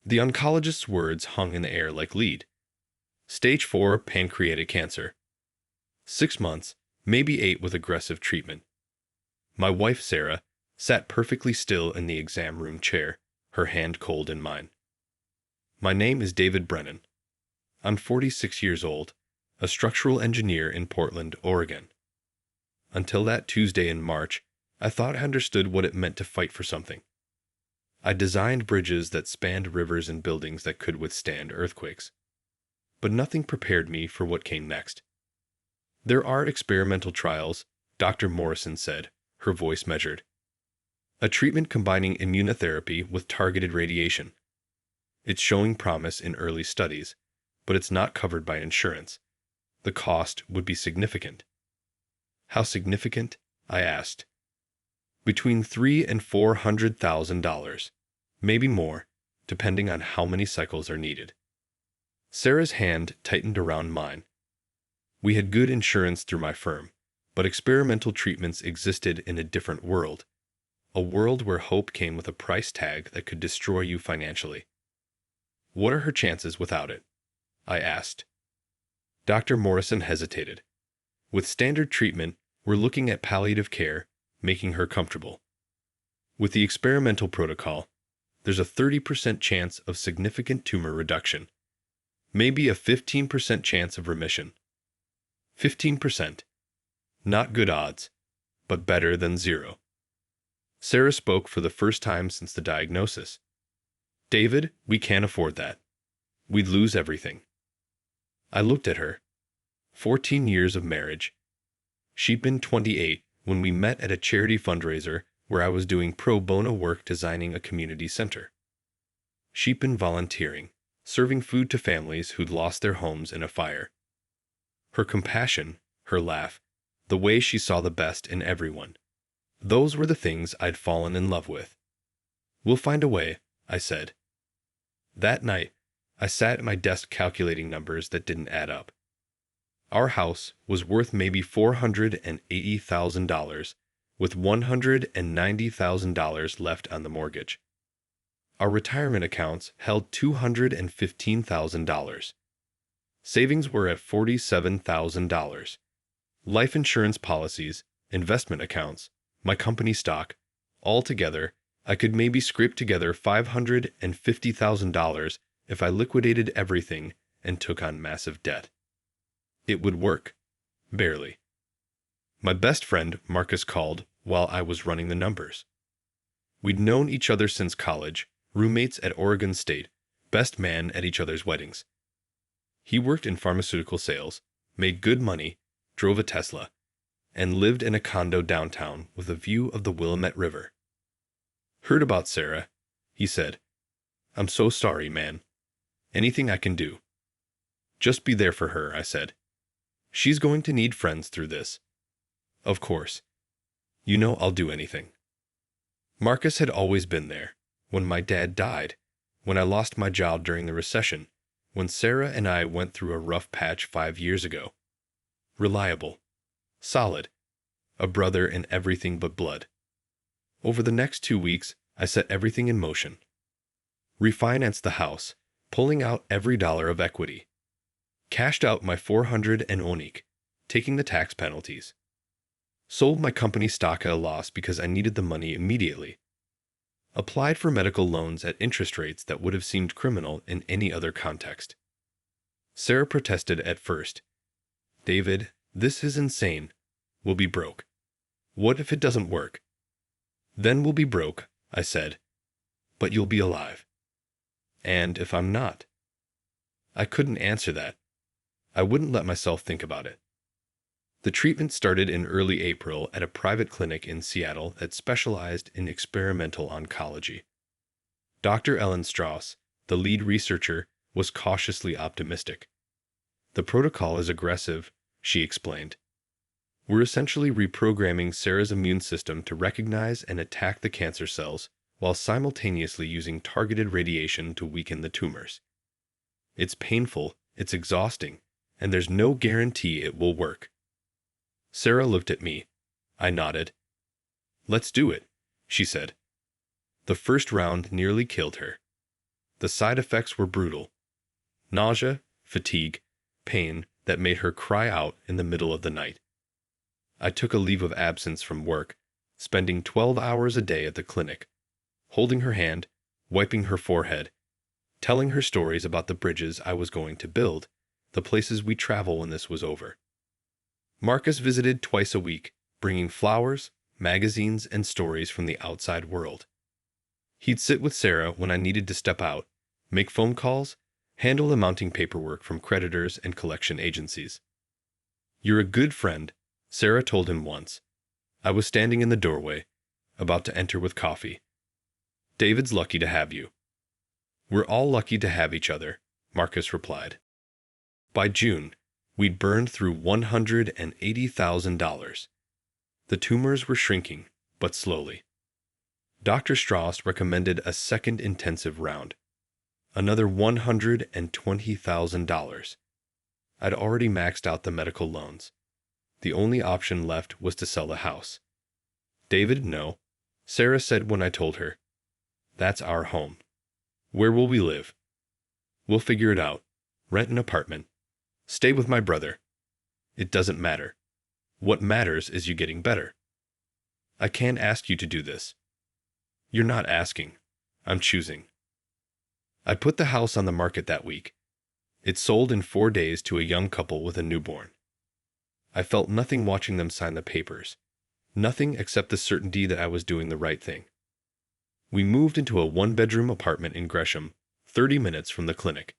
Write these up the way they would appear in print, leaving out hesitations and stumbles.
The oncologist's words hung in the air like lead. Stage 4 pancreatic cancer. 6 months, maybe 8 with aggressive treatment. My wife, Sarah, sat perfectly still in the exam room chair, her hand cold in mine. My name is David Brennan. I'm 46 years old, a structural engineer in Portland, Oregon. Until that Tuesday in March, I thought I understood what it meant to fight for something. I designed bridges that spanned rivers and buildings that could withstand earthquakes. But nothing prepared me for what came next. There are experimental trials, Dr. Morrison said, her voice measured. A treatment combining immunotherapy with targeted radiation. It's showing promise in early studies, but it's not covered by insurance. The cost would be significant. How significant? I asked. Between $300,000 and $400,000, maybe more, depending on how many cycles are needed. Sarah's hand tightened around mine. We had good insurance through my firm, but experimental treatments existed in a different world, a world where hope came with a price tag that could destroy you financially. What are her chances without it? I asked. Dr. Morrison hesitated. With standard treatment, we're looking at palliative care, making her comfortable. With the experimental protocol, there's a 30% chance of significant tumor reduction, maybe a 15% chance of remission. 15%. Not good odds, but better than zero. Sarah spoke for the first time since the diagnosis. David, we can't afford that. We'd lose everything. I looked at her. 14 years of marriage. She'd been 28 when we met at a charity fundraiser where I was doing pro bono work designing a community center. She'd been volunteering, serving food to families who'd lost their homes in a fire. Her compassion, her laugh, the way she saw the best in everyone. Those were the things I'd fallen in love with. We'll find a way, I said. That night, I sat at my desk calculating numbers that didn't add up. Our house was worth maybe $480,000, with $190,000 left on the mortgage. Our retirement accounts held $215,000. Savings were at $47,000. Life insurance policies, investment accounts, my company stock, all together, I could maybe scrape together $550,000 if I liquidated everything and took on massive debt. It would work. Barely. My best friend, Marcus, called while I was running the numbers. We'd known each other since college, roommates at Oregon State, best man at each other's weddings. He worked in pharmaceutical sales, made good money, drove a Tesla, and lived in a condo downtown with a view of the Willamette River. Heard about Sarah, he said. I'm so sorry, man. Anything I can do. Just be there for her, I said. She's going to need friends through this. Of course. You know I'll do anything. Marcus had always been there. When my dad died, when I lost my job during the recession, when Sarah and I went through a rough patch 5 years ago. Reliable. Solid. A brother in everything but blood. Over the next 2 weeks, I set everything in motion. Refinanced the house, pulling out every dollar of equity. Cashed out my $400 and ONIC, taking the tax penalties. Sold my company stock at a loss because I needed the money immediately. Applied for medical loans at interest rates that would have seemed criminal in any other context. Sarah protested at first. David, this is insane. We'll be broke. What if it doesn't work? Then we'll be broke, I said. But you'll be alive. And if I'm not? I couldn't answer that. I wouldn't let myself think about it. The treatment started in early April at a private clinic in Seattle that specialized in experimental oncology. Dr. Ellen Strauss, the lead researcher, was cautiously optimistic. The protocol is aggressive, she explained. We're essentially reprogramming Sarah's immune system to recognize and attack the cancer cells while simultaneously using targeted radiation to weaken the tumors. It's painful, it's exhausting, and there's no guarantee it will work. Sarah looked at me. I nodded. Let's do it, she said. The first round nearly killed her. The side effects were brutal: nausea, fatigue, pain that made her cry out in the middle of the night. I took a leave of absence from work, spending 12 hours a day at the clinic, holding her hand, wiping her forehead, telling her stories about the bridges I was going to build, the places we'd travel when this was over. Marcus visited twice a week, bringing flowers, magazines, and stories from the outside world. He'd sit with Sarah when I needed to step out, make phone calls, handle the mounting paperwork from creditors and collection agencies. "You're a good friend," Sarah told him once. I was standing in the doorway, about to enter with coffee. "David's lucky to have you." "We're all lucky to have each other," Marcus replied. By June, we'd burned through $180,000. The tumors were shrinking, but slowly. Dr. Strauss recommended a second intensive round. Another $120,000. I'd already maxed out the medical loans. The only option left was to sell the house. "David, no," Sarah said when I told her. "That's our home. Where will we live?" "We'll figure it out. Rent an apartment. Stay with my brother. It doesn't matter. What matters is you getting better." "I can't ask you to do this." "You're not asking. I'm choosing." I put the house on the market that week. It sold in 4 days to a young couple with a newborn. I felt nothing watching them sign the papers. Nothing except the certainty that I was doing the right thing. We moved into a 1-bedroom apartment in Gresham, 30 minutes from the clinic.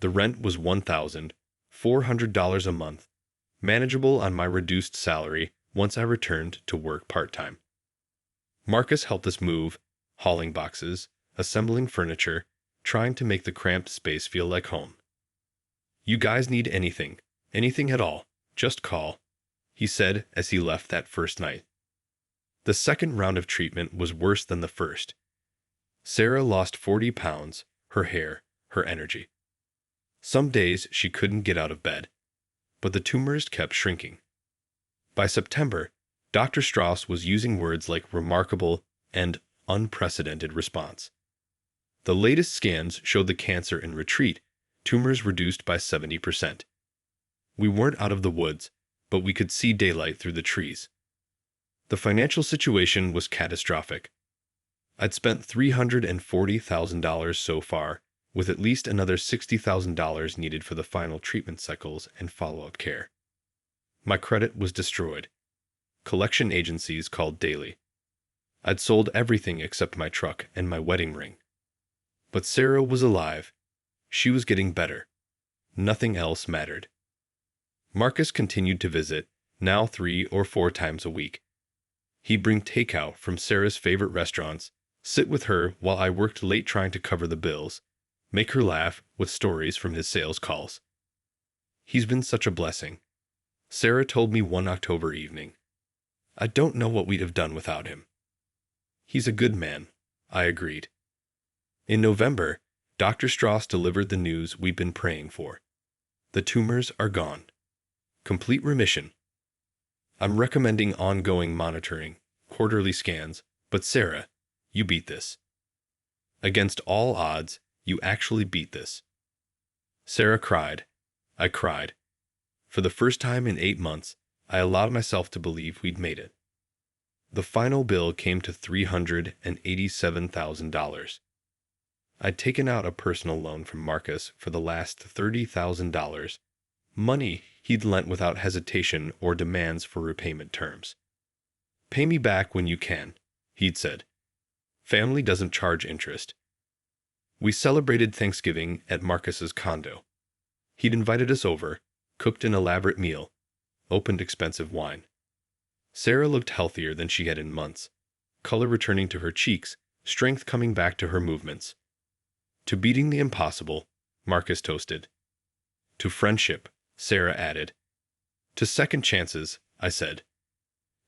The rent was $1,400 a month, manageable on my reduced salary once I returned to work part-time. Marcus helped us move, hauling boxes, assembling furniture, trying to make the cramped space feel like home. "You guys need anything at all, just call," he said as he left that first night. The second round of treatment was worse than the first. Sarah lost 40 pounds, her hair, her energy. Some days she couldn't get out of bed, but the tumors kept shrinking. By September, Dr. Strauss was using words like remarkable and unprecedented response. The latest scans showed the cancer in retreat, tumors reduced by 70%. We weren't out of the woods, but we could see daylight through the trees. The financial situation was catastrophic. I'd spent $340,000 so far, with at least another $60,000 needed for the final treatment cycles and follow-up care. My credit was destroyed. Collection agencies called daily. I'd sold everything except my truck and my wedding ring. But Sarah was alive. She was getting better. Nothing else mattered. Marcus continued to visit, now 3 or 4 times a week. He'd bring takeout from Sarah's favorite restaurants, sit with her while I worked late trying to cover the bills, make her laugh with stories from his sales calls. "He's been such a blessing," Sarah told me one October evening. "I don't know what we'd have done without him." "He's a good man," I agreed. In November, Dr. Strauss delivered the news we'd been praying for. The tumors are gone. Complete remission. I'm recommending ongoing monitoring, quarterly scans, but Sarah, you beat this. Against all odds, you actually beat this. Sarah cried. I cried. For the first time in 8 months, I allowed myself to believe we'd made it. The final bill came to $387,000. I'd taken out a personal loan from Marcus for the last $30,000, money he'd lent without hesitation or demands for repayment terms. "Pay me back when you can," he'd said. "Family doesn't charge interest." We celebrated Thanksgiving at Marcus's condo. He'd invited us over, cooked an elaborate meal, opened expensive wine. Sarah looked healthier than she had in months, color returning to her cheeks, strength coming back to her movements. "To beating the impossible," Marcus toasted. "To friendship," Sarah added. "To second chances," I said.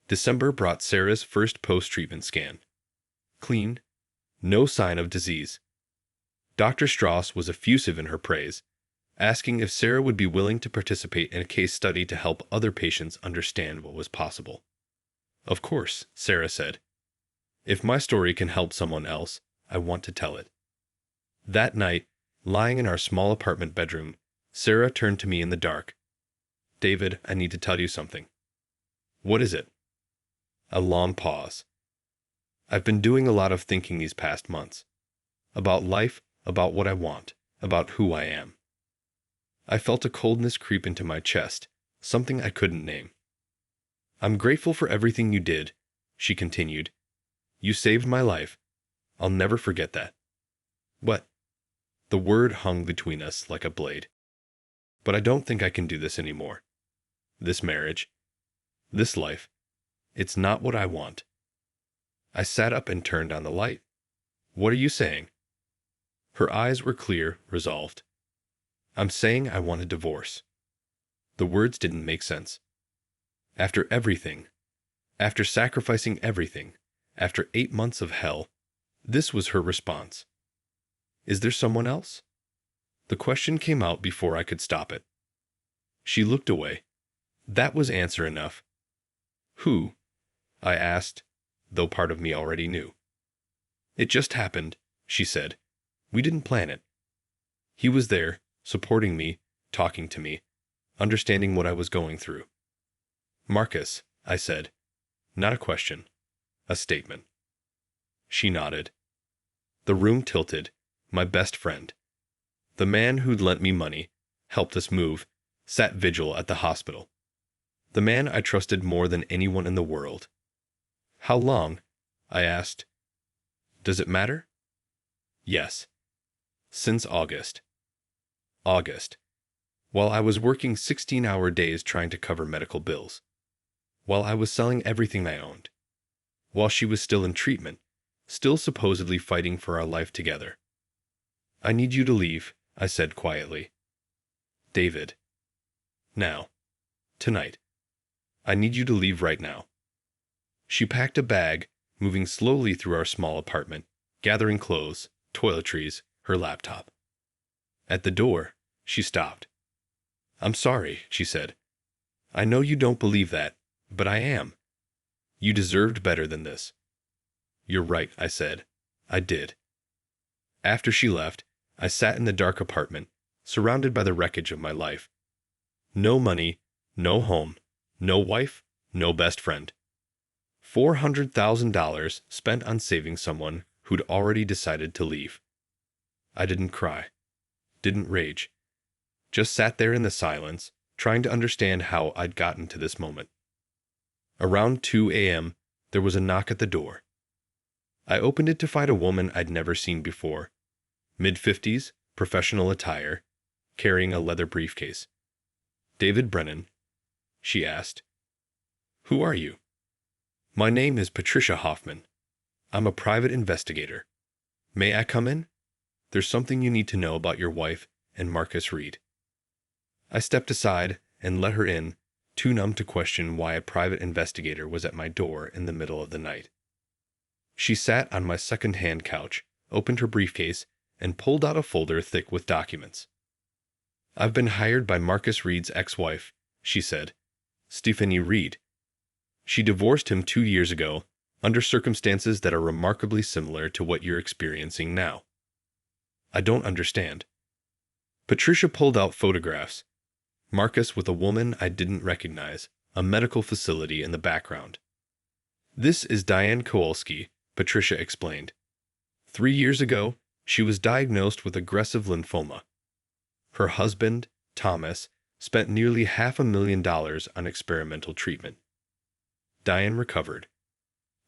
December brought Sarah's first post-treatment scan. Clean. No sign of disease. Dr. Strauss was effusive in her praise, asking if Sarah would be willing to participate in a case study to help other patients understand what was possible. "Of course," Sarah said. "If my story can help someone else, I want to tell it." That night, lying in our small apartment bedroom, Sarah turned to me in the dark. David, I need to tell you something. What is it? A long pause. I've been doing a lot of thinking these past months. About life, about what I want, about who I am. I felt a coldness creep into my chest, something I couldn't name. I'm grateful for everything you did, she continued. You saved my life. I'll never forget that. What? The word hung between us like a blade. But I don't think I can do this anymore. This marriage. This life. It's not what I want. I sat up and turned on the light. What are you saying? Her eyes were clear, resolved. I'm saying I want a divorce. The words didn't make sense. After everything, after sacrificing everything, after 8 months of hell, this was her response. Is there someone else? The question came out before I could stop it. She looked away. That was answer enough. Who? I asked, though part of me already knew. It just happened, she said. We didn't plan it. He was there, supporting me, talking to me, understanding what I was going through. Marcus, I said. Not a question. A statement. She nodded. The room tilted. My best friend. The man who'd lent me money, helped us move, sat vigil at the hospital. The man I trusted more than anyone in the world. How long? I asked. Does it matter? Yes. Since August. August. While I was working 16-hour days trying to cover medical bills. While I was selling everything I owned. While she was still in treatment, still supposedly fighting for our life together. I need you to leave, I said quietly. David. Now. Tonight. I need you to leave right now. She packed a bag, moving slowly through our small apartment, gathering clothes, toiletries, her laptop. At the door, she stopped. I'm sorry, she said. I know you don't believe that, but I am. You deserved better than this. You're right, I said. I did. After she left, I sat in the dark apartment, surrounded by the wreckage of my life. No money, no home, no wife, no best friend. $400,000 spent on saving someone who'd already decided to leave. I didn't cry, didn't rage, just sat there in the silence, trying to understand how I'd gotten to this moment. Around 2 a.m., there was a knock at the door. I opened it to find a woman I'd never seen before. Mid-50s, professional attire, carrying a leather briefcase. David Brennan, she asked. Who are you? My name is Patricia Hoffman. I'm a private investigator. May I come in? There's something you need to know about your wife and Marcus Reed. I stepped aside and let her in, too numb to question why a private investigator was at my door in the middle of the night. She sat on my second-hand couch, opened her briefcase, and pulled out a folder thick with documents. I've been hired by Marcus Reed's ex-wife, she said, Stephanie Reed. She divorced him 2 years ago, under circumstances that are remarkably similar to what you're experiencing now. I don't understand. Patricia pulled out photographs. Marcus with a woman I didn't recognize, a medical facility in the background. This is Diane Kowalski, Patricia explained. 3 years ago, she was diagnosed with aggressive lymphoma. Her husband, Thomas, spent nearly $500,000 on experimental treatment. Diane recovered.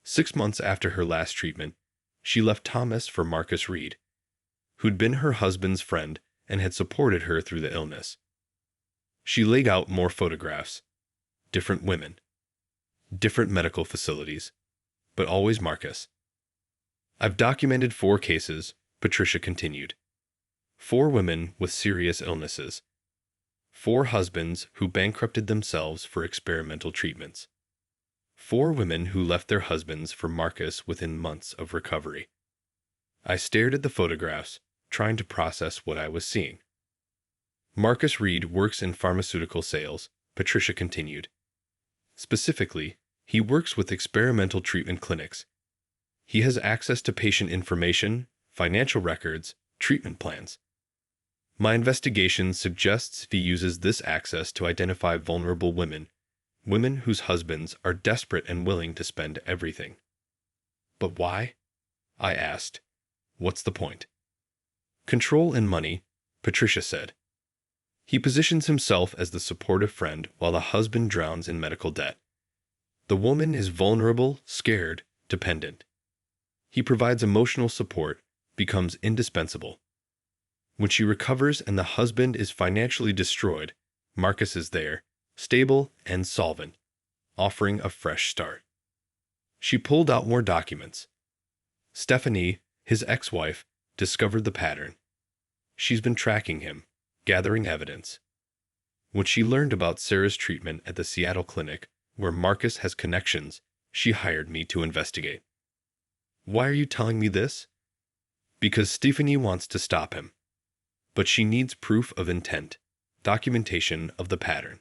6 months after her last treatment, she left Thomas for Marcus Reed, who'd been her husband's friend and had supported her through the illness. She laid out more photographs. Different women. Different medical facilities. But always Marcus. I've documented 4 cases, Patricia continued. 4 women with serious illnesses. 4 husbands who bankrupted themselves for experimental treatments. 4 women who left their husbands for Marcus within months of recovery. I stared at the photographs, trying to process what I was seeing. Marcus Reed works in pharmaceutical sales, Patricia continued. Specifically, he works with experimental treatment clinics. He has access to patient information, financial records, treatment plans. My investigation suggests he uses this access to identify vulnerable women, women whose husbands are desperate and willing to spend everything. But why? I asked. What's the point? Control and money, Patricia said. He positions himself as the supportive friend while the husband drowns in medical debt. The woman is vulnerable, scared, dependent. He provides emotional support, becomes indispensable. When she recovers and the husband is financially destroyed, Marcus is there, stable and solvent, offering a fresh start. She pulled out more documents. Stephanie, his ex-wife, discovered the pattern. She's been tracking him, gathering evidence. When she learned about Sarah's treatment at the Seattle clinic, where Marcus has connections, she hired me to investigate. Why are you telling me this? Because Stephanie wants to stop him. But she needs proof of intent, documentation of the pattern.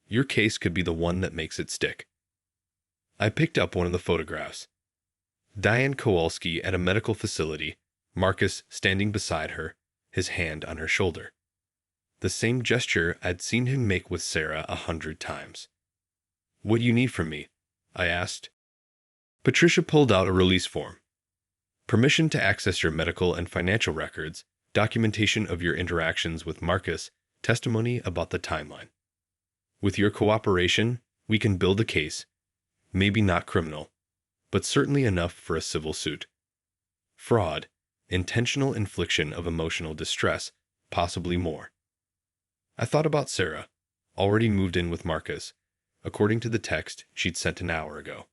Your case could be the one that makes it stick. I picked up one of the photographs. Diane Kowalski at a medical facility, Marcus standing beside her, his hand on her shoulder. The same gesture I'd seen him make with Sarah 100 times. What do you need from me? I asked. Patricia pulled out a release form. Permission to access your medical and financial records, documentation of your interactions with Marcus, testimony about the timeline. With your cooperation, we can build a case, maybe not criminal, but certainly enough for a civil suit. Fraud, intentional infliction of emotional distress, possibly more. I thought about Sarah, already moved in with Marcus, according to the text she'd sent an hour ago.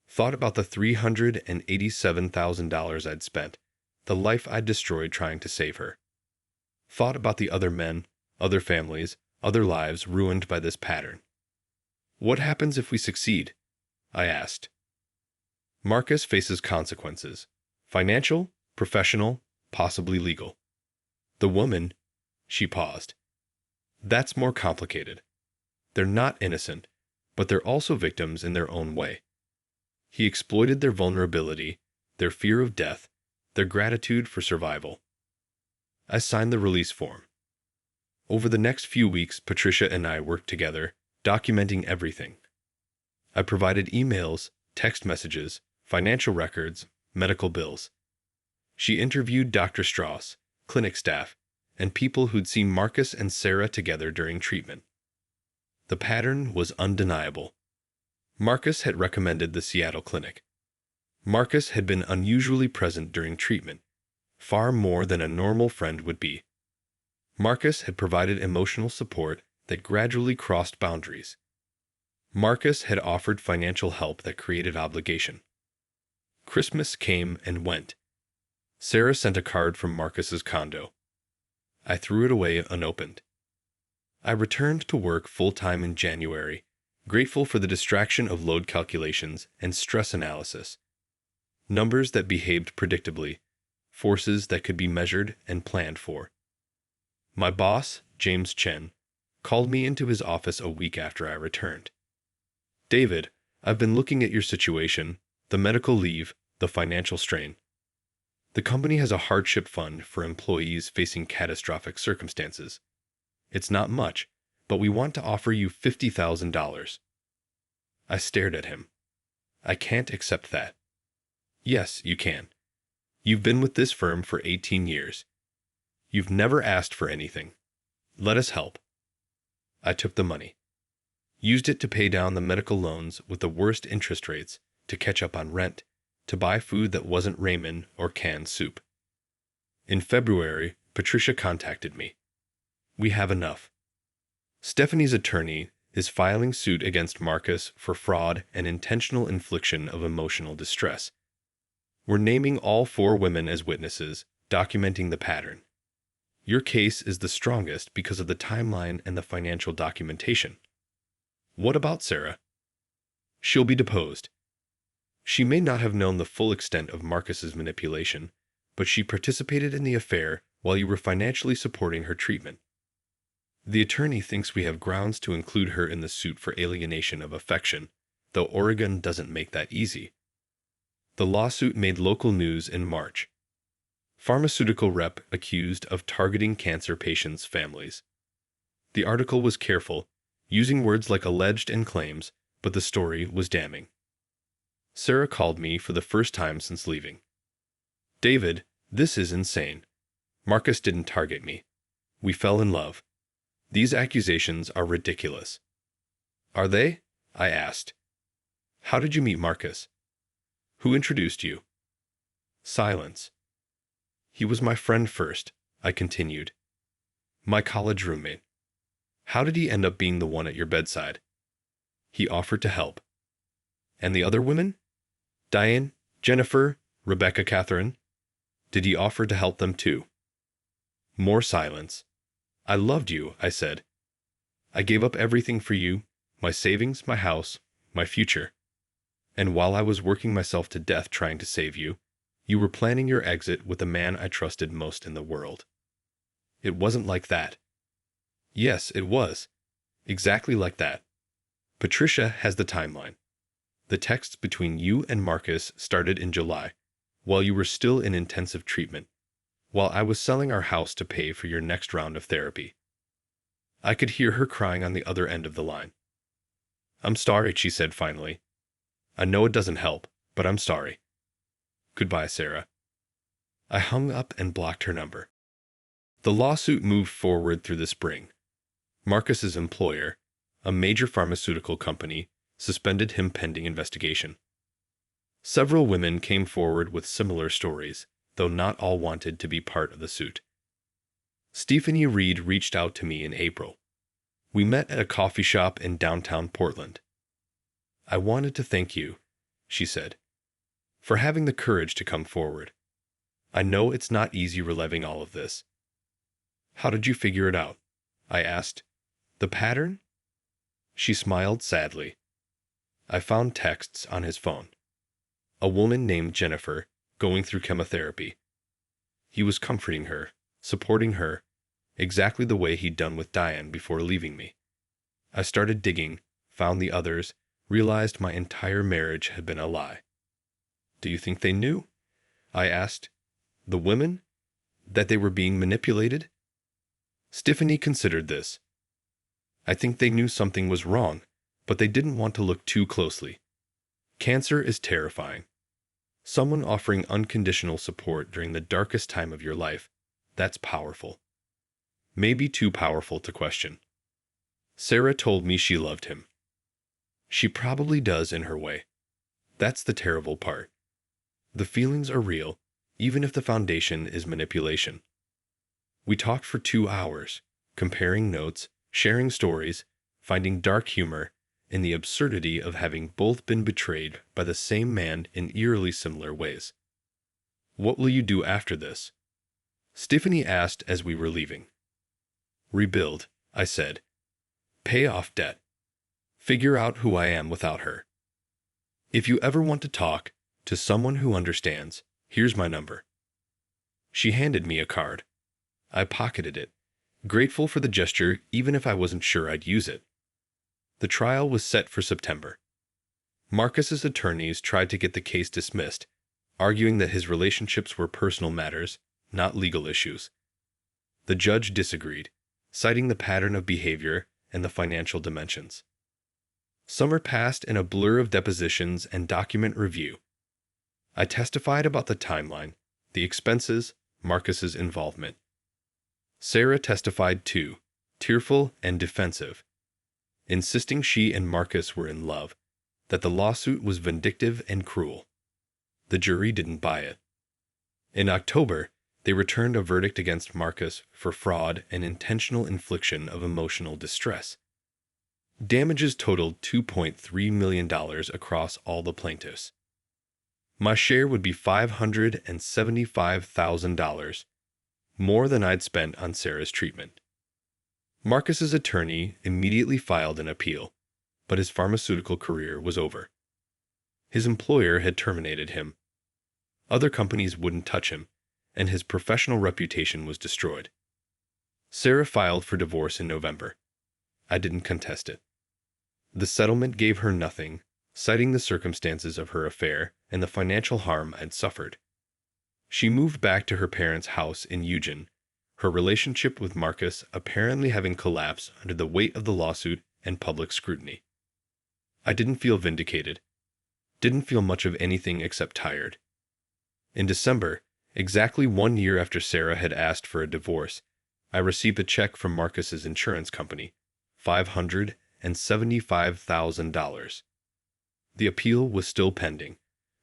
Thought about the $387,000 I'd spent, the life I'd destroyed trying to save her. Thought about the other men, other families, other lives ruined by this pattern. What happens if we succeed? I asked. Marcus faces consequences. Financial, professional, possibly legal. The woman, she paused. That's more complicated. They're not innocent, but they're also victims in their own way. He exploited their vulnerability, their fear of death, their gratitude for survival. I signed the release form. Over the next few weeks, Patricia and I worked together, documenting everything. I provided emails, text messages, financial records, medical bills. She interviewed Dr. Strauss, clinic staff, and people who'd seen Marcus and Sarah together during treatment. The pattern was undeniable. Marcus had recommended the Seattle clinic. Marcus had been unusually present during treatment, far more than a normal friend would be. Marcus had provided emotional support that gradually crossed boundaries. Marcus had offered financial help that created obligation. Christmas came and went. Sarah sent a card from Marcus's condo. I threw it away unopened. I returned to work full-time in January, grateful for the distraction of load calculations and stress analysis. Numbers that behaved predictably, forces that could be measured and planned for. My boss, James Chen, called me into his office a week after I returned. David, I've been looking at your situation, the medical leave, the financial strain. The company has a hardship fund for employees facing catastrophic circumstances. It's not much, but we want to offer you $50,000. I stared at him. I can't accept that. Yes, you can. You've been with this firm for 18 years. You've never asked for anything. Let us help. I took the money. Used it to pay down the medical loans with the worst interest rates, to catch up on rent, to buy food that wasn't ramen or canned soup. In February, Patricia contacted me. We have enough. Stephanie's attorney is filing suit against Marcus for fraud and intentional infliction of emotional distress. We're naming all 4 women as witnesses, documenting the pattern. Your case is the strongest because of the timeline and the financial documentation. What about Sarah? She'll be deposed. She may not have known the full extent of Marcus's manipulation, but she participated in the affair while you were financially supporting her treatment. The attorney thinks we have grounds to include her in the suit for alienation of affection, though Oregon doesn't make that easy. The lawsuit made local news in March. Pharmaceutical rep accused of targeting cancer patients' families. The article was careful, using words like alleged and claims, but the story was damning. Sarah called me for the first time since leaving. David, this is insane. Marcus didn't target me. We fell in love. These accusations are ridiculous. Are they? I asked. How did you meet Marcus? Who introduced you? Silence. He was my friend first, I continued. My college roommate. How did he end up being the one at your bedside? He offered to help. And the other women? Diane, Jennifer, Rebecca Catherine? Did he offer to help them too? More silence. I loved you, I said. I gave up everything for you, my savings, my house, my future. And while I was working myself to death trying to save you, you were planning your exit with the man I trusted most in the world. It wasn't like that. Yes, it was. Exactly like that. Patricia has the timeline. The texts between you and Marcus started in July, while you were still in intensive treatment, while I was selling our house to pay for your next round of therapy. I could hear her crying on the other end of the line. I'm sorry, she said finally. I know it doesn't help, but I'm sorry. Goodbye, Sarah. I hung up and blocked her number. The lawsuit moved forward through the spring. Marcus's employer, a major pharmaceutical company, suspended him pending investigation. Several women came forward with similar stories, though not all wanted to be part of the suit. Stephanie Reed reached out to me in April. We met at a coffee shop in downtown Portland. I wanted to thank you, she said, for having the courage to come forward. I know it's not easy reliving all of this. How did you figure it out? I asked. The pattern? She smiled sadly. I found texts on his phone. A woman named Jennifer, going through chemotherapy. He was comforting her, supporting her, exactly the way he'd done with Diane before leaving me. I started digging, found the others, realized my entire marriage had been a lie. Do you think they knew? I asked. The women? That they were being manipulated? Stephanie considered this. I think they knew something was wrong, but they didn't want to look too closely. Cancer is terrifying. Someone offering unconditional support during the darkest time of your life, that's powerful. Maybe too powerful to question. Sarah told me she loved him. She probably does in her way. That's the terrible part. The feelings are real, even if the foundation is manipulation. We talked for 2 hours, comparing notes, sharing stories, finding dark humor in the absurdity of having both been betrayed by the same man in eerily similar ways. What will you do after this? Stephanie asked as we were leaving. Rebuild, I said. Pay off debt. Figure out who I am without her. If you ever want to talk to someone who understands, here's my number. She handed me a card. I pocketed it, grateful for the gesture even if I wasn't sure I'd use it. The trial was set for September. Marcus's attorneys tried to get the case dismissed, arguing that his relationships were personal matters, not legal issues. The judge disagreed, citing the pattern of behavior and the financial dimensions. Summer passed in a blur of depositions and document review. I testified about the timeline, the expenses, Marcus's involvement. Sarah testified too, tearful and defensive, insisting she and Marcus were in love, that the lawsuit was vindictive and cruel. The jury didn't buy it. In October, they returned a verdict against Marcus for fraud and intentional infliction of emotional distress. Damages totaled $2.3 million across all the plaintiffs. My share would be $575,000, more than I'd spent on Sarah's treatment. Marcus's attorney immediately filed an appeal, but his pharmaceutical career was over. His employer had terminated him. Other companies wouldn't touch him, and his professional reputation was destroyed. Sarah filed for divorce in November. I didn't contest it. The settlement gave her nothing, citing the circumstances of her affair and the financial harm I'd suffered. She moved back to her parents' house in Eugene, her relationship with Marcus apparently having collapsed under the weight of the lawsuit and public scrutiny. I didn't feel vindicated. Didn't feel much of anything except tired. In December, exactly 1 year after Sarah had asked for a divorce, I received a check from Marcus's insurance company, $575,000. The appeal was still pending,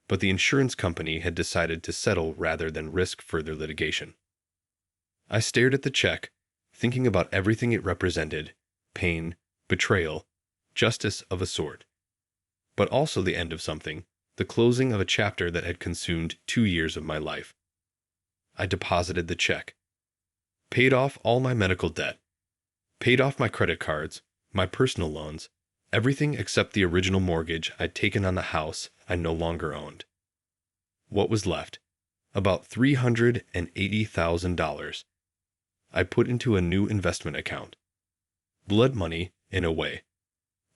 but the insurance company had decided to settle rather than risk further litigation. I stared at the check, thinking about everything it represented: pain, betrayal, justice of a sort. But also the end of something, the closing of a chapter that had consumed 2 years of my life. I deposited the check, paid off all my medical debt, paid off my credit cards, my personal loans, everything except the original mortgage I'd taken on the house I no longer owned. What was left? About $380,000. I put into a new investment account. Blood money, in a way,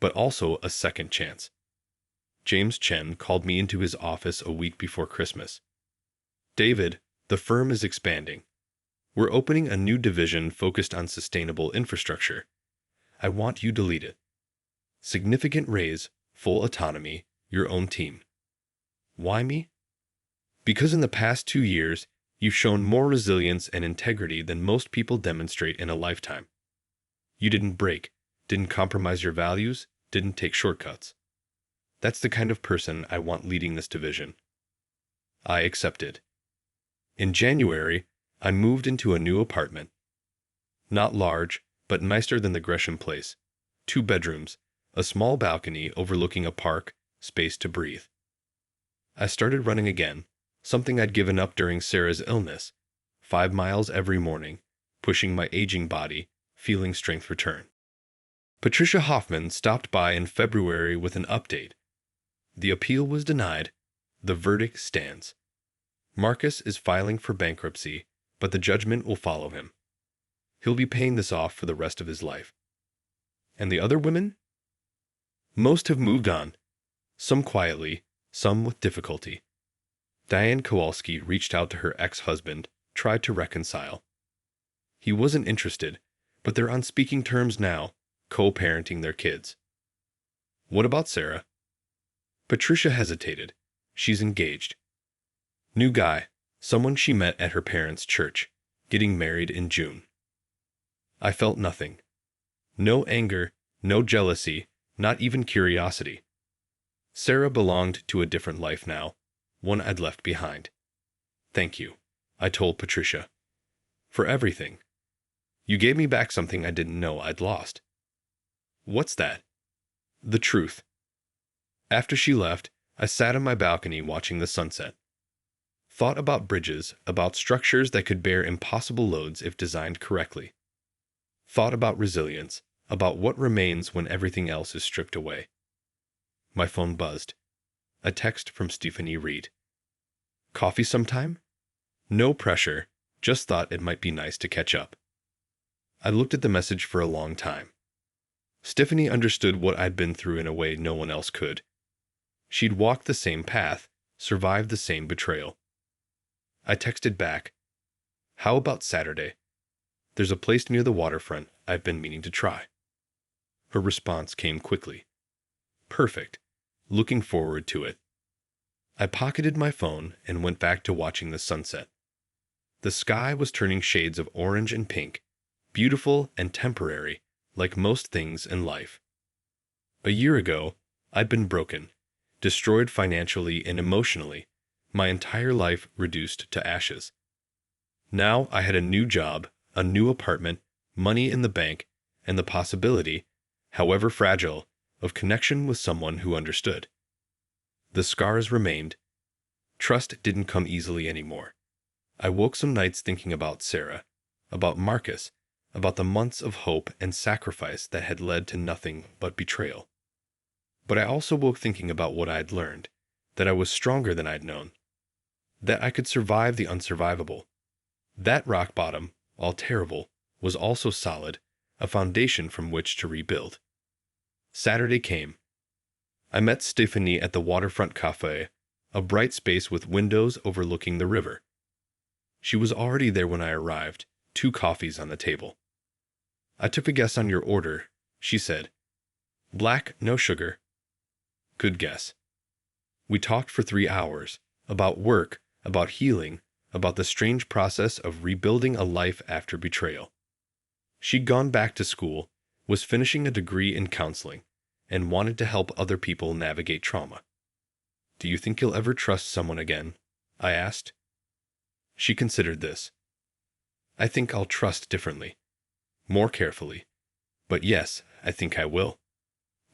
but also a second chance. James Chen called me into his office a week before Christmas. "David, the firm is expanding. We're opening a new division focused on sustainable infrastructure. I want you to lead it. Significant raise, full autonomy, your own team." Why me? Because in the past 2 years, you've shown more resilience and integrity than most people demonstrate in a lifetime. You didn't break, didn't compromise your values, didn't take shortcuts. That's the kind of person I want leading this division. I accepted. In January, I moved into a new apartment. Not large, but nicer than the Gresham place. 2 bedrooms, a small balcony overlooking a park, space to breathe. I started running again, something I'd given up during Sarah's illness. 5 miles every morning, pushing my aging body, feeling strength return. Patricia Hoffman stopped by in February with an update. The appeal was denied. The verdict stands. Marcus is filing for bankruptcy, but the judgment will follow him. He'll be paying this off for the rest of his life. And the other women? Most have moved on, some quietly, some with difficulty. Diane Kowalski reached out to her ex-husband, tried to reconcile. He wasn't interested, but they're on speaking terms now, co-parenting their kids. What about Sarah? Patricia hesitated. She's engaged. New guy, someone she met at her parents' church, getting married in June. I felt nothing. No anger, no jealousy, not even curiosity. Sarah belonged to a different life now, one I'd left behind. Thank you, I told Patricia. For everything. You gave me back something I didn't know I'd lost. What's that? The truth. After she left, I sat on my balcony watching the sunset. Thought about bridges, about structures that could bear impossible loads if designed correctly. Thought about resilience, about what remains when everything else is stripped away. My phone buzzed. A text from Stephanie Reed. Coffee sometime? No pressure, just thought it might be nice to catch up. I looked at the message for a long time. Stephanie understood what I'd been through in a way no one else could. She'd walked the same path, survived the same betrayal. I texted back, "How about Saturday? There's a place near the waterfront I've been meaning to try." Her response came quickly. Perfect. Looking forward to it. I pocketed my phone and went back to watching the sunset. The sky was turning shades of orange and pink, beautiful and temporary, like most things in life. A year ago, I'd been broken, destroyed financially and emotionally, my entire life reduced to ashes. Now I had a new job, a new apartment, money in the bank, and the possibility, however fragile, of connection with someone who understood. The scars remained. Trust didn't come easily anymore. I woke some nights thinking about Sarah, about Marcus, about the months of hope and sacrifice that had led to nothing but betrayal. But I also woke thinking about what I'd learned, that I was stronger than I'd known, that I could survive the unsurvivable. That rock bottom, while terrible, was also solid, a foundation from which to rebuild. Saturday came. I met Stephanie at the Waterfront Cafe, a bright space with windows overlooking the river. She was already there when I arrived, 2 coffees on the table. "I took a guess on your order," she said. "Black, no sugar." Good guess. We talked for 3 hours, about work, about healing, about the strange process of rebuilding a life after betrayal. She'd gone back to school, was finishing a degree in counseling, and wanted to help other people navigate trauma. "Do you think you'll ever trust someone again?" I asked. She considered this. "I think I'll trust differently, more carefully. But yes, I think I will.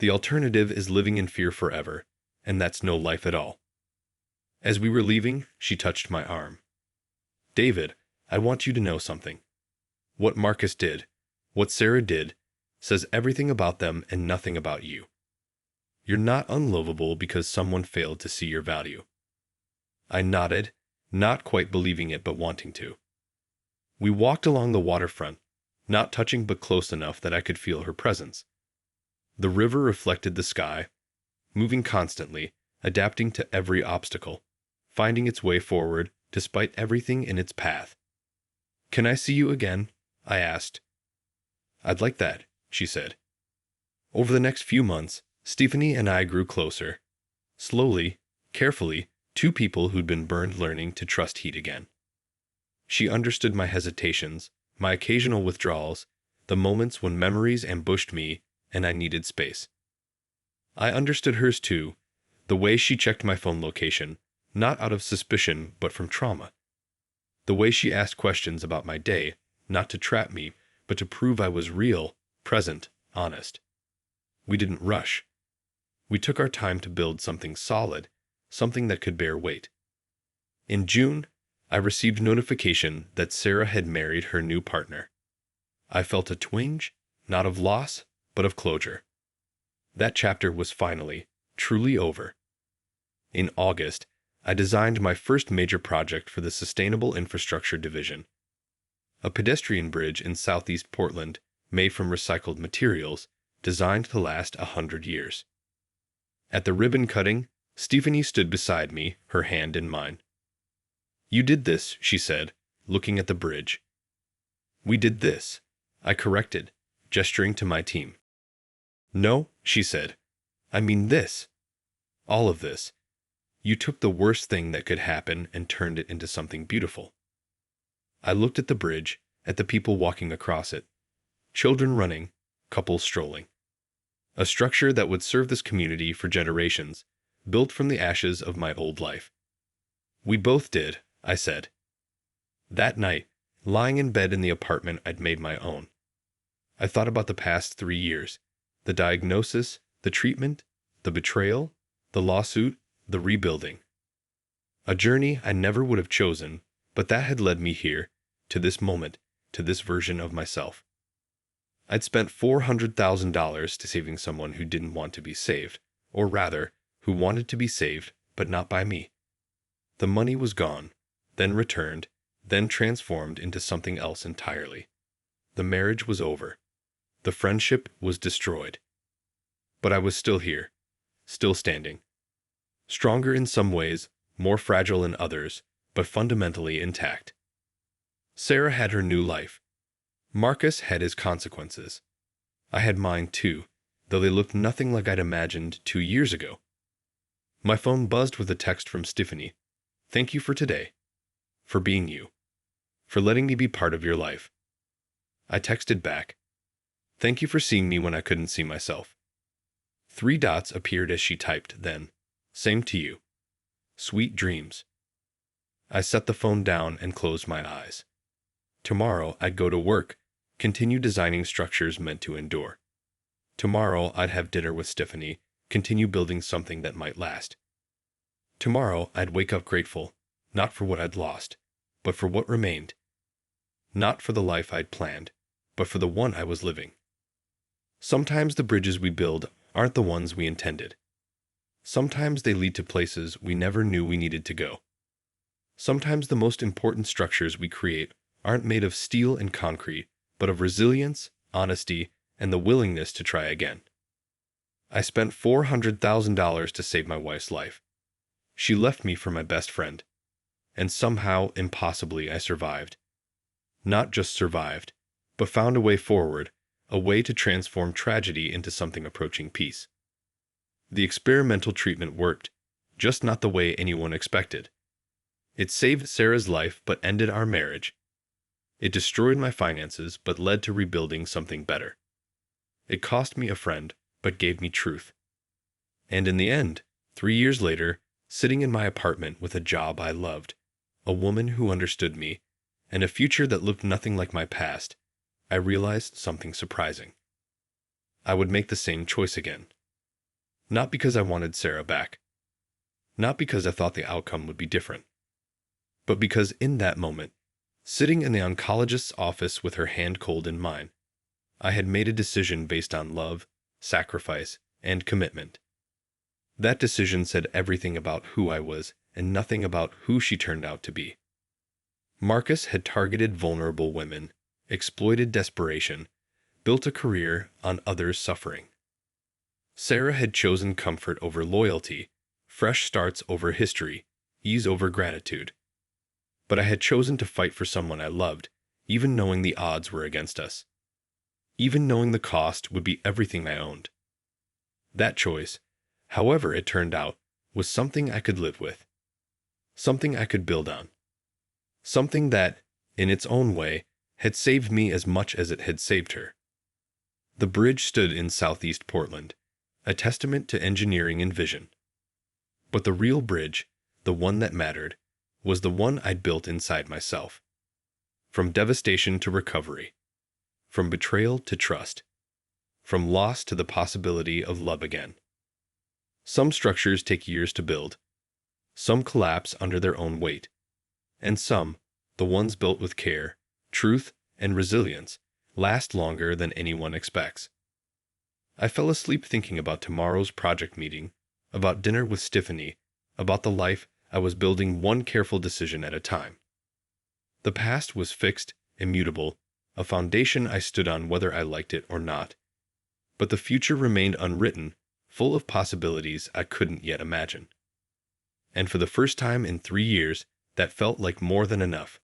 The alternative is living in fear forever, and that's no life at all." As we were leaving, she touched my arm. "David, I want you to know something. What Marcus did, what Sarah did, says everything about them and nothing about you. You're not unlovable because someone failed to see your value." I nodded, not quite believing it but wanting to. We walked along the waterfront, not touching but close enough that I could feel her presence. The river reflected the sky, moving constantly, adapting to every obstacle, finding its way forward despite everything in its path. "Can I see you again?" I asked. "I'd like that," she said. Over the next few months, Stephanie and I grew closer. Slowly, carefully, 2 people who'd been burned learning to trust heat again. She understood my hesitations, my occasional withdrawals, the moments when memories ambushed me and I needed space. I understood hers too, the way she checked my phone location, not out of suspicion but from trauma. The way she asked questions about my day, not to trap me, but to prove I was real, present, honest. We didn't rush. We took our time to build something solid, something that could bear weight. In June, I received notification that Sarah had married her new partner. I felt a twinge, not of loss, but of closure. That chapter was finally, truly over. In August, I designed my first major project for the Sustainable Infrastructure Division. A pedestrian bridge in southeast Portland, made from recycled materials, designed to last 100 years. At the ribbon cutting, Stephanie stood beside me, her hand in mine. "You did this," she said, looking at the bridge. "We did this," I corrected, gesturing to my team. "No," she said. "I mean this. All of this. You took the worst thing that could happen and turned it into something beautiful." I looked at the bridge, at the people walking across it. Children running, couples strolling. A structure that would serve this community for generations, built from the ashes of my old life. "We both did," I said. That night, lying in bed in the apartment I'd made my own, I thought about the past 3 years, the diagnosis, the treatment, the betrayal, the lawsuit, the rebuilding. A journey I never would have chosen, but that had led me here, to this moment, to this version of myself. I'd spent $400,000 to saving someone who didn't want to be saved, or rather, who wanted to be saved, but not by me. The money was gone, then returned, then transformed into something else entirely. The marriage was over. The friendship was destroyed. But I was still here, still standing. Stronger in some ways, more fragile in others, but fundamentally intact. Sarah had her new life. Marcus had his consequences. I had mine too, though they looked nothing like I'd imagined 2 years ago. My phone buzzed with a text from Stephanie. "Thank you for today. For being you. For letting me be part of your life." I texted back. "Thank you for seeing me when I couldn't see myself." 3 dots appeared as she typed, then, "Same to you. Sweet dreams." I set the phone down and closed my eyes. Tomorrow I'd go to work, continue designing structures meant to endure. Tomorrow I'd have dinner with Stephanie, continue building something that might last. Tomorrow I'd wake up grateful, not for what I'd lost, but for what remained. Not for the life I'd planned, but for the one I was living. Sometimes the bridges we build aren't the ones we intended. Sometimes they lead to places we never knew we needed to go. Sometimes the most important structures we create aren't made of steel and concrete, but of resilience, honesty, and the willingness to try again. I spent $400,000 to save my wife's life. She left me for my best friend. and somehow, impossibly, I survived. Not just survived, but found a way forward, a way to transform tragedy into something approaching peace. The experimental treatment worked, just not the way anyone expected. It saved Sarah's life but ended our marriage. It destroyed my finances but led to rebuilding something better. It cost me a friend but gave me truth. And in the end, 3 years later, sitting in my apartment with a job I loved, a woman who understood me, and a future that looked nothing like my past, I realized something surprising. I would make the same choice again. Not because I wanted Sarah back. Not because I thought the outcome would be different. But because in that moment, sitting in the oncologist's office with her hand cold in mine, I had made a decision based on love, sacrifice, and commitment. That decision said everything about who I was and nothing about who she turned out to be. Marcus had targeted vulnerable women, exploited desperation, built a career on others' suffering. Sarah had chosen comfort over loyalty, fresh starts over history, ease over gratitude. But I had chosen to fight for someone I loved, even knowing the odds were against us. Even knowing the cost would be everything I owned. That choice, however it turned out, was something I could live with. Something I could build on. Something that, in its own way, had saved me as much as it had saved her. The bridge stood in southeast Portland, a testament to engineering and vision. But the real bridge, the one that mattered, was the one I'd built inside myself. From devastation to recovery. From betrayal to trust. From loss to the possibility of love again. Some structures take years to build. Some collapse under their own weight. And some, the ones built with care, truth, and resilience, last longer than anyone expects. I fell asleep thinking about tomorrow's project meeting, about dinner with Tiffany, about the life I was building one careful decision at a time. The past was fixed, immutable, a foundation I stood on whether I liked it or not. But the future remained unwritten, full of possibilities I couldn't yet imagine. And for the first time in 3 years, that felt like more than enough.